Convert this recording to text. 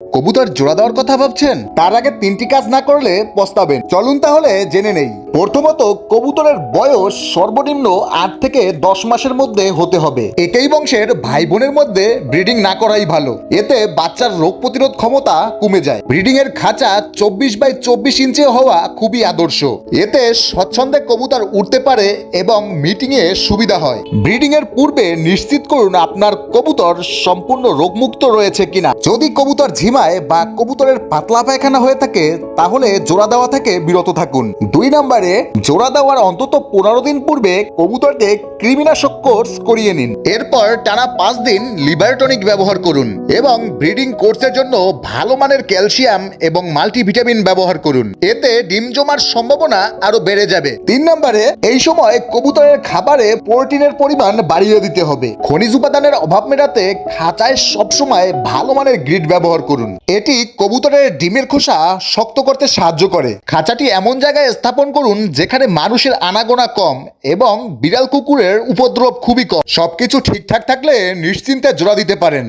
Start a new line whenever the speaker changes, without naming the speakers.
কবুতর জোড়া দেওয়ার কথা ভাবছেন? তার আগে তিনটি কাজ না করলে পস্তাবেন। চলুন তাহলে জেনে নেই। প্রথমত, কবুতরের বয়স সর্বনিম্ন 8 থেকে 10 মাসের মধ্যে হতে হবে। একই বংশের ভাই বোনের মধ্যে ব্রিডিং না করাই ভালো, এতে বাচ্চার রোগ প্রতিরোধ ক্ষমতা কমে যায়। ব্রিডিং এর খাঁচা 24x24 ইঞ্চি হওয়া খুবই আদর্শ, এতে স্বচ্ছন্দে কবুতর উঠতে পারে এবং মিটিং এ সুবিধা হয়। ব্রিডিং এর পূর্বে নিশ্চিত করুন আপনার কবুতর সম্পূর্ণ রোগমুক্ত রয়েছে কিনা। যদি কবুতর ঝিমায় বা কবুতরের পাতলা পায়খানা হয়ে থাকে তাহলে জোড়া দেওয়া থেকে বিরত থাকুন। 2 নম্বরে, জোড়া দেওয়ার অন্তত 15 দিন পূর্বে কবুতরকে কৃমিনাশক কোর্স করিয়ে নিন। এরপর টানা 5 দিন লিভার টনিক ব্যবহার করুন এবং ব্রিডিং কোর্সের জন্য ভালো মানের ক্যালসিয়াম এবং মাল্টিভিটামিন ব্যবহার করুন। এতে ডিম জমার সম্ভাবনা আরো বেড়ে যাবে। 3 নম্বরে, এই সময় কবুতরের খাবারে প্রোটিনের পরিমাণ বাড়িয়ে দিতে হবে। খনিজ উপাদানের অভাব মেটাতে খাঁচায় সবসময় ভালো মানের গ্রিড ব্যবহার করুন। এটি কবুতরের ডিমের খোসা শক্ত করতে সাহায্য করে। খাঁচাটি এমন জায়গায় স্থাপন করুন যেখানে মানুষের আনাগোনা কম এবং বিড়াল কুকুরের উপদ্রব খুবই কম। সবকিছু ঠিকঠাক থাকলে নিশ্চিন্তে জোড়া দিতে পারেন।